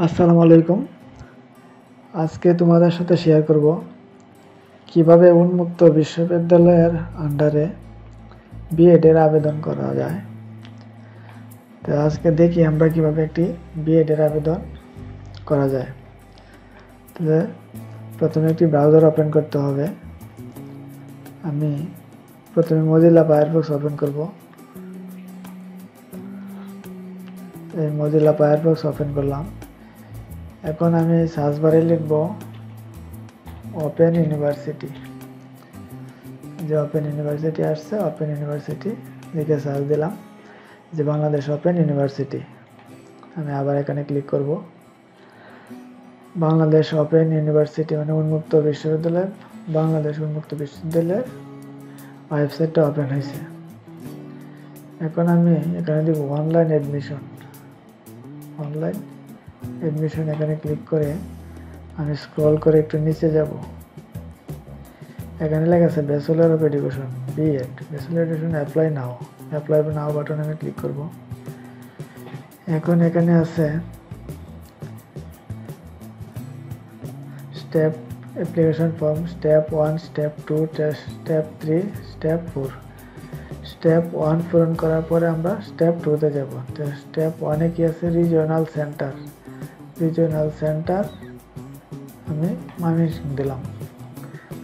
আসসালামু আলাইকুম। আজকে তোমাদের সাথে শেয়ার করব কিভাবে উন্মুক্ত বিশ্ববিদ্যালয়ের আন্ডারে বিএড এর আবেদন করা যায়। তো আজকে দেখি আমরা কিভাবে একটি বিএড এর আবেদন করা যায়। তাহলে প্রথমে একটি ব্রাউজার ওপেন করতে হবে। আমি প্রথমে মজিলা ফায়ারফক্স ওপেন করব। এই মজিলা ফায়ারফক্স ওপেন করলাম। এখন আমি সার্চ বারে লিখব ওপেন ইউনিভার্সিটি। যে ওপেন ইউনিভার্সিটি আসছে, ওপেন ইউনিভার্সিটি লিখে সার্চ দিলাম যে বাংলাদেশ ওপেন ইউনিভার্সিটি। আমি আবার এখানে ক্লিক করব। বাংলাদেশ ওপেন ইউনিভার্সিটি মানে উন্মুক্ত বিশ্ববিদ্যালয়, বাংলাদেশ উন্মুক্ত বিশ্ববিদ্যালয়ের ওয়েবসাইটটা ওপেন হয়েছে। এখন আমি এখানে দিব অনলাইন অ্যাডমিশন। অনলাইন অ্যাডমিশন এখানে ক্লিক করে আমি স্ক্রল করে একটু নিচে যাব। এখানে লেখা আছে bachelor of education B Ed, bachelor education apply নাও বাটনে আমি ক্লিক করব। এখন এখানে আছে step application form, step 1, step 2, step 3, step 4। Step 1 পূরণ করার পরে আমরা স্টেপ 2-তে যাব। তো স্টেপ 1-এ কি আছে? Regional centre. রিজিওনাল সেন্টার আমি ময়মনসিংহ দিলাম।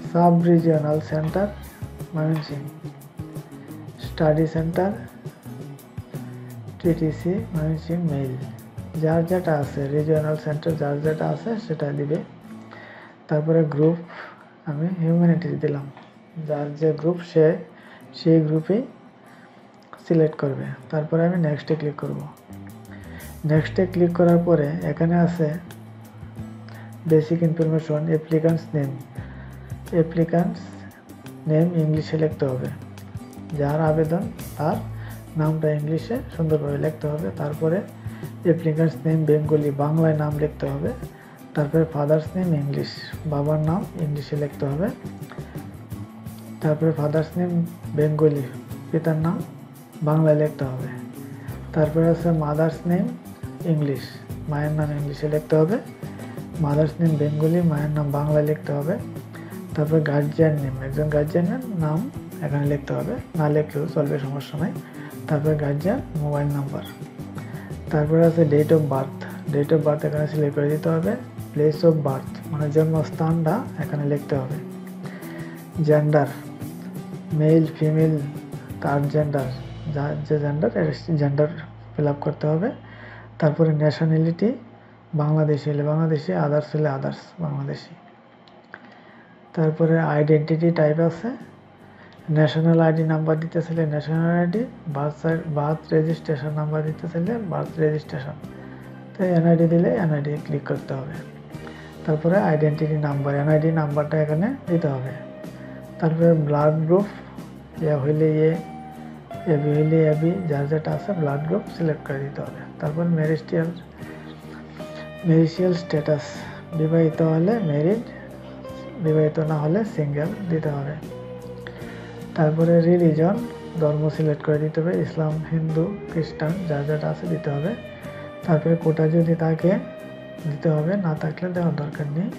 Sub regional centre Mymensingh. Study centre TTC Mymensingh mail. যার যেটা আছে রিজিওনাল সেন্টার যার যেটা আছে সেটা দিবে। তারপরে গ্রুপ আমি হিউম্যানিটিস দিলাম। যার যে গ্রুপ সেই গ্রুপেই সিলেক্ট করবে। তারপরে আমি নেক্সটে ক্লিক করব। নেক্সটে ক্লিক করার পরে এখানে আছে basic information, applicants name. Applicants name ইংলিশে লিখতে হবে। যার আবেদন তার নামটা ইংলিশে সুন্দরভাবে লিখতে হবে। তারপরে অ্যাপ্লিক্যান্টস নেম বেঙ্গলি, বাংলায় নাম লিখতে হবে। তারপরে ফাদার্স নেম ইংলিশ, বাবার নাম ইংলিশে লিখতে হবে। তারপরে ফাদার্স নেম বেঙ্গলি, পিতার নাম বাংলায় লিখতে হবে। তারপরে আছে মাদার্স নেম ইংলিশ, মায়ের নাম ইংলিশে লিখতে হবে। মাদার্স নেম বেঙ্গলি, মায়ের নাম বাংলায় লিখতে হবে। তারপরে গার্জিয়ান নেম, একজন গার্জিয়ানের নাম এখানে লিখতে হবে, না লিখলেও চলবে, সমস্যা নাই। তারপরে গার্জিয়ান মোবাইল নাম্বার। তারপরে আছে date of birth. Date of birth এখানে সিলেক্ট করে দিতে হবে। প্লেস অফ বার্থ মানে জন্মস্থানটা এখানে লিখতে হবে। জেন্ডার, মেল ফিমেল, তার জেন্ডার, যার যে জেন্ডার ফিল আপ করতে হবে। তারপরে ন্যাশনালিটি, বাংলাদেশি হলে বাংলাদেশি, আদার্স হলে আদার্স বাংলাদেশি। তারপরে আইডেন্টিটি টাইপ আছে, ন্যাশনাল আইডি নাম্বার দিতে চাইলে national ID, birth registration number দিতে চাইলে বার্থ রেজিস্ট্রেশন। তো এনআইডি দিলে এনআইডি ক্লিক করতে হবে। তারপরে আইডেন্টিটি নাম্বার, এনআইডি নাম্বারটা এখানে দিতে হবে। তারপরে ব্লাড গ্রুপ, এ হইলে এবি হইলে এবি, যার যেটা আছে ব্লাড গ্রুপ সিলেক্ট করে দিতে হবে। তারপর ম্যারিটাল স্ট্যাটাস, বিবাহিত হলে ম্যারিড, বিবাহিত না হলে সিঙ্গেল দিতে হবে। তারপরে রিলিজন, ধর্ম সিলেক্ট করে দিতে হবে, ইসলাম, হিন্দু, খ্রিস্টান, যার যেটা আছে দিতে হবে। তারপরে কোটা যদি থাকে দিতে হবে, না থাকলে দেওয়ার দরকার নেই।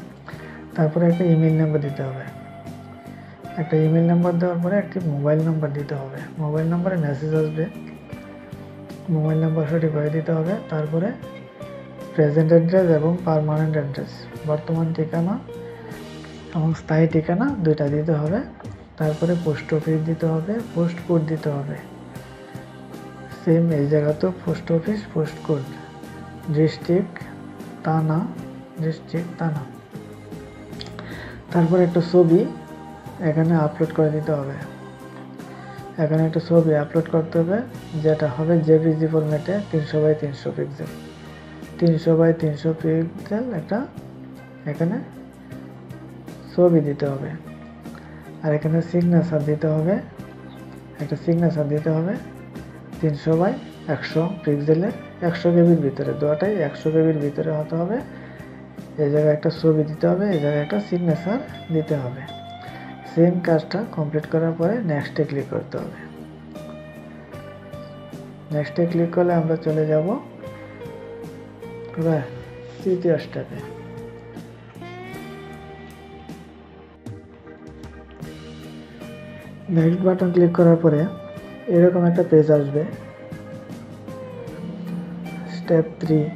তারপরে একটা ইমেল নাম্বার দিতে হবে। একটা ইমেল নাম্বার দেওয়ার পরে একটি মোবাইল নাম্বার দিতে হবে। মোবাইল নাম্বারে মেসেজ আসবে, মোবাইল নাম্বার সঠিকভাবে দিতে হবে। তারপরে প্রেজেন্ট অ্যাড্রেস এবং পার্মানেন্ট অ্যাড্রেস, বর্তমান ঠিকানা এবং স্থায়ী ঠিকানা দুইটা দিতে হবে। তারপরে পোস্ট অফিস দিতে হবে, পোস্ট কোড দিতে হবে। সেম এই জায়গাতেও post office, post code. District থানা। তারপরে একটা ছবি এখানে আপলোড করে দিতে হবে। এখানে একটা ছবি আপলোড করতে হবে, যেটা হবে জেপিজি ফরম্যাটে 300x300 পিক্সেল। 300x300 পিক্সেল একটা এখানে ছবি দিতে হবে। আর এখানে সিগনেচার দিতে হবে, একটা সিগনেচার দিতে হবে 300x100 পিক্সেলে, 100 কেবির ভিতরে, দুটাই 100 কেবির ভিতরে হতে হবে। এই জায়গায় একটা ছবি দিতে হবে, এই জায়গায় একটা সিগনেচার দিতে হবে। সেম কাজটা কমপ্লিট করার পরে নেক্সটে ক্লিক করতে হবে। নেক্সটে ক্লিক করলে আমরা চলে যাব তৃতীয় স্টেপে। নেক্সট বাটন ক্লিক করার পরে এরকম একটা পেজ আসবে। স্টেপ 3,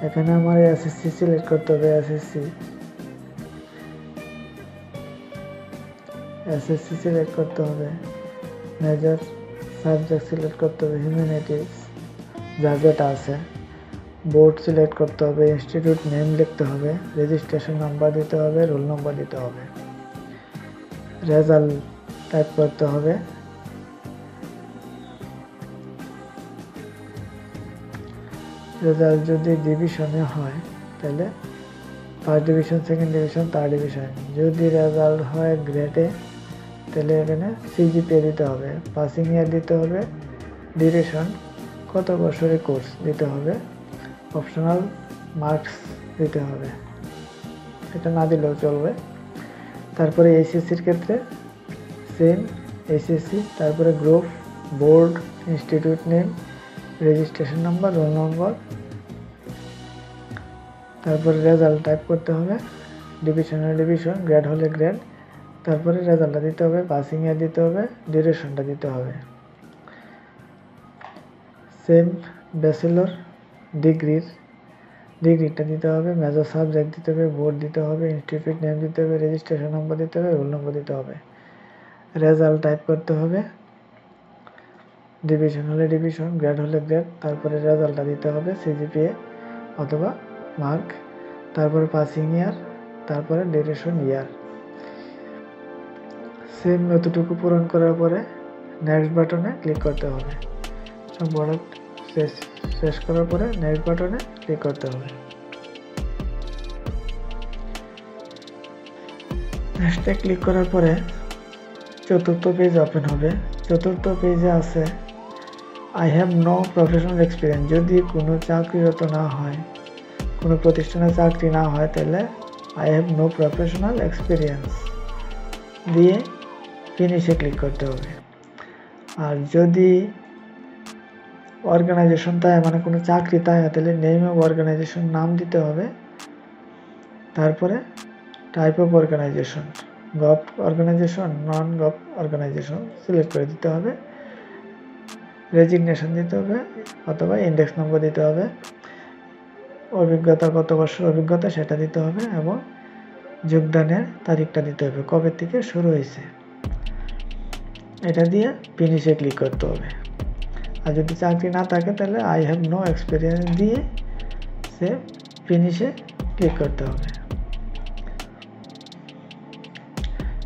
এখানে আমার এসএসসি সিলেক্ট করতে হবে। এসএসসি সিলেক্ট করতে হবে। মেজর সাবজেক্ট সিলেক্ট করতে হবে, হিউম্যানিটিজ যা যেটা আছে। বোর্ড সিলেক্ট করতে হবে, ইনস্টিটিউট নেম লিখতে হবে, রেজিস্ট্রেশন নাম্বার দিতে হবে, রোল নাম্বার দিতে হবে। রেজাল্ট টাইপ করতে হবে। রেজাল্ট যদি ডিভিশনে হয় তাহলে first division, second division, third division. যদি রেজাল্ট হয় গ্রেডে তাহলে এখানে সিজিপিএ দিতে হবে, পাসিং ইয়ার দিতে হবে, ডিউরেশন কত বছরের কোর্স দিতে হবে, অপশনাল মার্কস দিতে হবে, এটা না দিলেও চলবে। তারপরে এইচএসসির ক্ষেত্রে সেম এইচএসসি, তারপরে group, board, institute name, registration number, roll number, তারপরে রেজাল্ট টাইপ করতে হবে, ডিভিশন হলে ডিভিশন, গ্রেড হলে গ্রেড, তারপরে রেজাল্টটা দিতে হবে, পাসিং ইয়ার দিতে হবে, ডিউরেশনটা দিতে হবে। সেম ব্যাচেলর ডিগ্রিটা দিতে হবে, মেজর সাবজেক্ট দিতে হবে, বোর্ড দিতে হবে, ইনস্টিটিউট নেম দিতে হবে, রেজিস্ট্রেশন নম্বর দিতে হবে, রোল নম্বর দিতে হবে। রেজাল্ট টাইপ করতে হবে, ডিভিশন হলে ডিভিশন, গ্রেড হলে গ্রেড, তারপরে রেজাল্টটা দিতে হবে, সিজিপিএ অথবা মার্ক, তারপরে পাসিং ইয়ার, তারপরে ডিউরেশন ইয়ার। সেম এতটুকু পূরণ করার পরে নেক্সট বাটনে ক্লিক করতে হবে। সব বড় শেষ করার পরে নেক্সট বাটনে ক্লিক করতে হবে। নেক্সটে ক্লিক করার পরে চতুর্থ পেজ ওপেন হবে। চতুর্থ পেজে আছে I have no professional experience. যদি কোনো চাকরিরত না হয়, কোনো প্রতিষ্ঠানে চাকরি না হয়, তাহলে I have no professional experience দিয়ে ফিনিশে ক্লিক করতে হবে। আর যদি অর্গানাইজেশন তাই মানে কোনো চাকরি তাই তাহলে নেম অফ অর্গানাইজেশন নাম দিতে হবে, তারপরে type of organization, gov organization, non gov organization select করে দিতে হবে, রেজিগনেশন দিতে হবে অথবা ইন্ডেক্স নম্বর দিতে হবে, অভিজ্ঞতা কত বছর অভিজ্ঞতা সেটা দিতে হবে এবং যোগদানের তারিখটা দিতে হবে, কবে থেকে শুরু হয়েছে, এটা দিয়ে ফিনিশে ক্লিক করতে হবে। আর যদি চাকরি না থাকে তাহলে আই হ্যাভ নো এক্সপিরিয়েন্স দিয়ে সে ফিনিশে ক্লিক করতে হবে।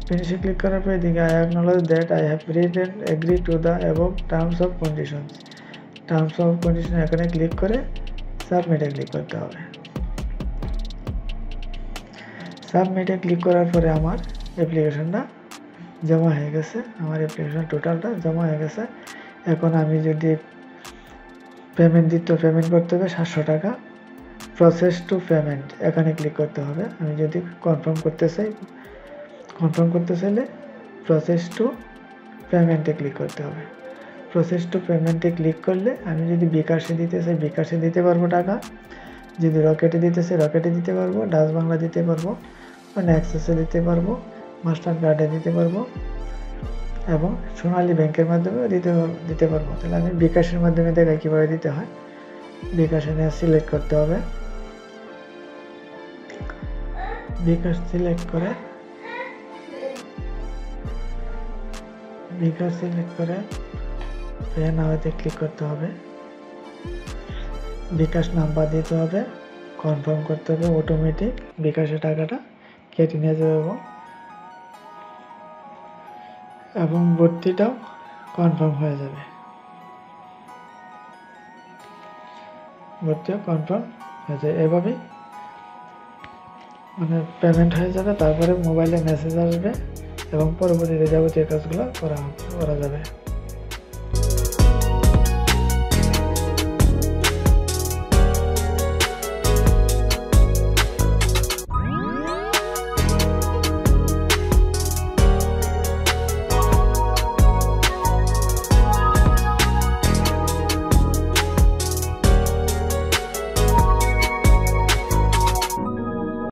ফিনিশে ক্লিক করার পর এদিকে I acknowledge that I have read and agree to the above terms of conditions. Terms of condition এখানে ক্লিক করে সাবমিটে ক্লিক করতে হবে। সাবমিটে ক্লিক করার পরে আমার অ্যাপ্লিকেশনটা জমা হয়ে গেছে, আমার অ্যাপ্লিকেশন টোটালটা জমা হয়ে গেছে। এখন আমি যদি পেমেন্ট পেমেন্ট করতে হবে 700 টাকা, প্রসেস টু পেমেন্ট এখানে ক্লিক করতে হবে। আমি যদি কনফার্ম করতে চাইলে প্রসেস টু পেমেন্টে ক্লিক করতে হবে। প্রসেস টু পেমেন্টে ক্লিক করলে আমি যদি বিকাশে দিতে চাই বিকাশে দিতে পারবো টাকা, যদি রকেটে দিতে চাই রকেটে দিতে পারবো, ডাচ বাংলা দিতে পারবো, অ্যাক্সেসে দিতে পারবো, মাস্টার কার্ডে দিতে পারবো এবং সোনালী ব্যাংকের মাধ্যমে দিতে পারবো। তাহলে আমি বিকাশের মাধ্যমে দেখাই কীভাবে দিতে হয়। বিকাশে সিলেক্ট করতে হবে, বিকাশ সিলেক্ট করে পে নাওতে ক্লিক করতে হবে। বিকাশ নাম্বার দিতে হবে, কনফার্ম করতে হবে, অটোমেটিক বিকাশে টাকাটা কেটে নিয়ে যাবে এবং ভর্তিটাও কনফার্ম হয়ে যাবে। ভর্তিও কনফার্ম হয়ে যায়, এভাবেই মানে পেমেন্ট হয়ে যাবে। তারপরে মোবাইলে মেসেজ আসবে এবং পরবর্তীতে যাবতীয় কাজগুলো করা যাবে।